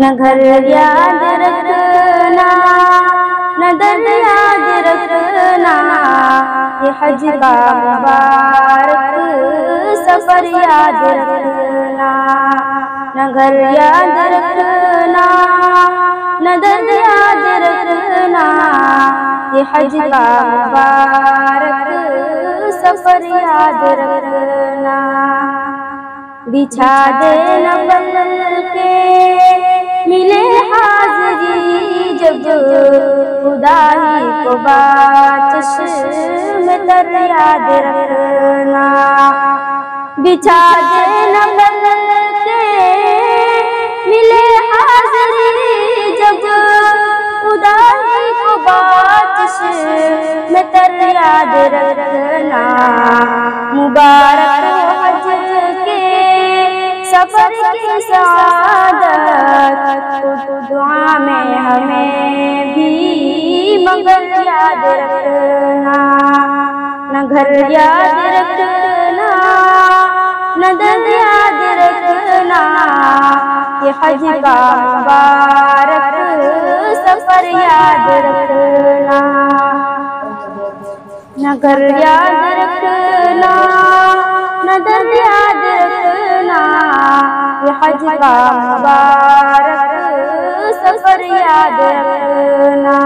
نہ گھر یاد رکھنا نہ در یاد رکھنا، یہ حج کا مبارک سفر یاد رکھنا، نہ گھر یاد رکھنا نہ در یاد رکھنا، یہ حج کا مبارک سفر یاد رکھنا۔ بچھا دینا بلکہ ملے حاضری جب، خدا ہی کو چشم تر یاد رکھنا، بچھا دینا بلکہ ملے حاضری جب، خدا ہی کو چشم تر یاد رکھنا۔ مبارک حج کے سفر کی سعادت، دعا میں ہمیں بھی مگر یاد رکھنا، نہ گھر یاد رکھنا نہ در یاد رکھنا، یہ حج کا مبارک سفر یاد رکھنا، نہ گھر یاد رکھنا نہ در یاد رکھنا، یہ حج کا مبارک سفر یاد رکھنا۔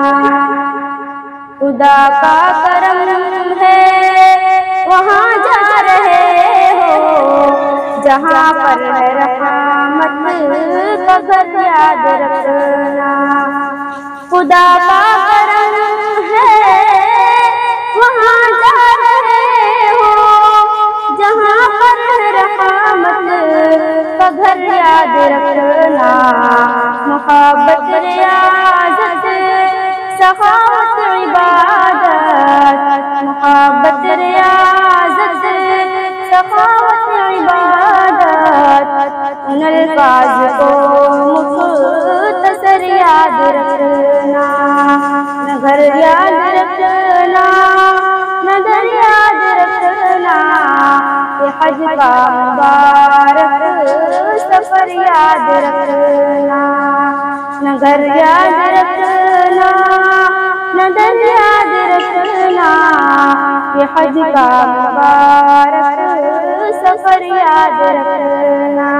خدا کا کرم ہے وہاں جا رہے ہو، جہاں پر ہے رحمت کا گھر یاد رکھنا، خدا کا کرم ہے وہاں جا رہے ہو، جہاں پر رحمت کا گھر یاد رکھنا۔ محبت ریاضت سخاوت عبادت، محبت ریاضت سخاوت عبادت، ان الفاظ کو مختصر یاد رکھنا، نہ گھر یاد رکھنا نہ در یاد رکھنا، یہ حج کا مبارک سفر یاد رکھنا، نہ گھر یاد رکھنا نہ در یاد رکھنا، یہ حج کا مبارک سفر یاد رکھنا۔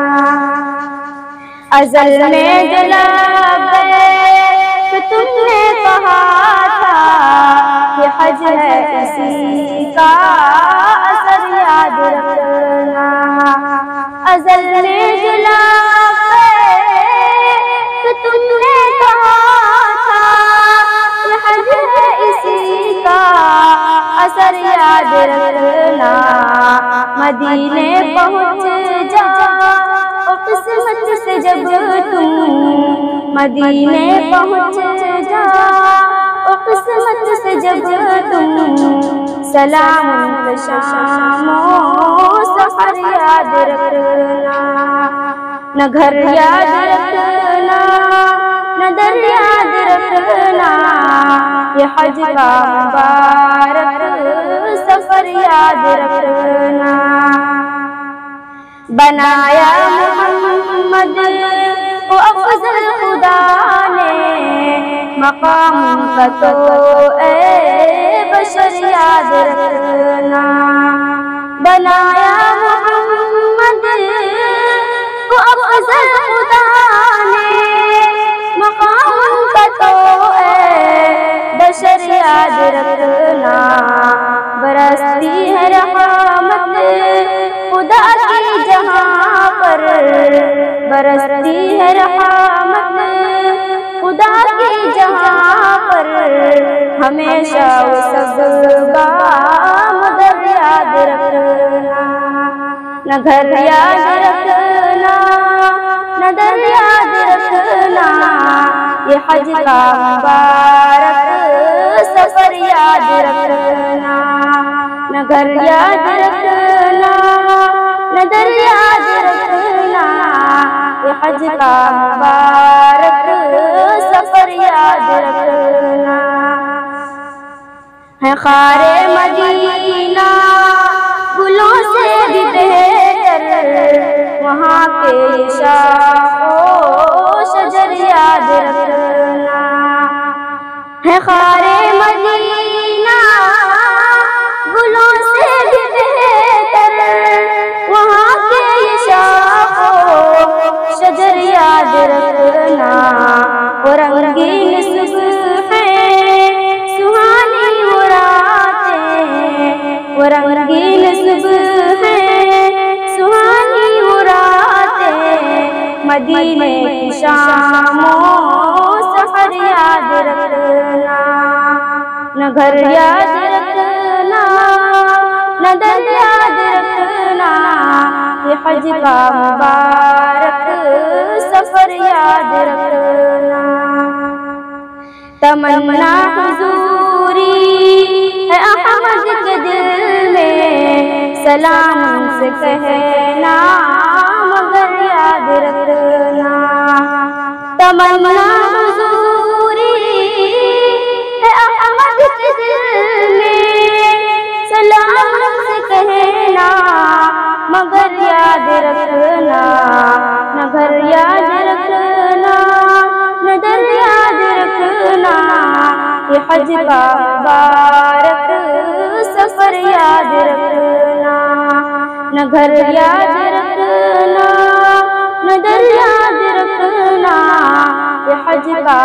ازل میں جلا کہ تم نے کہا تھا، یہ حج ہے اسی کا اثر یاد رکھنا، ازل میں جلا کہ تم نے کہا تھا، یہ حج ہے اسی کا اثر یاد رکھنا۔ مدینے پہنچ جا قسمت سے جب تم، مدینے پہنچ جا قسمت سے جب تم، سلام شام و سحر یاد رکھنا، نہ گھر یاد رکھنا نہ در یاد رکھنا، یہ حج کا مبارک سفر یاد رکھنا۔ بنایا محمد کو افضل خدا نے، مقام کا تو اے بشر یاد رکھنا، بنایا محمد کو افضل خدا نے، مقام کا تو اے بشر یاد رکھنا۔ برستی ہے رحمت خدا کی جہاں پر، برستی ہے رحمت خدا کی جہاں پر، ہمیشہ سب مدد یاد رکھنا، نہ گھر یاد رکھنا نہ در یاد رکھنا، یہ حج کا مبارک سفر یاد رکھنا، نہ گھر یاد رکھنا نہ در یاد رکھنا، یہ حج کا مبارک سفر یاد رکھنا۔ ہے خار مدینہ گلوں سے بھی بہتر، وہاں کے شاخ و شجر ہے خار مدینہ گلوں سے بھی بہتر، وہاں کے یہ شاخ و شجر یاد رکھنا، وہ رنگین صبح ہے سہانی وہ راتیں، وہ رنگین صبح ہے سہانی وہ راتیں، مدینے کی شام و سحر یاد رکھنا، نہ گھر یاد رکھنا نہ در یاد رکھنا، یہ حج کا مبارک سفر یاد رکھنا، تمنا حضوری ہے احمد کے دل میں، سلام ان سے کہنا مگر یاد رکھنا، تمنا حضوری ہے احمد کے دل میں، سلام ان سے کہنا مگر یاد رکھنا، نہ گھر یاد رکھنا نہ در یاد رکھنا، یہ حج کا مبارک سفر یاد رکھنا، نہ گھر یاد رکھنا نہ در یاد رکھنا، یہ حج کا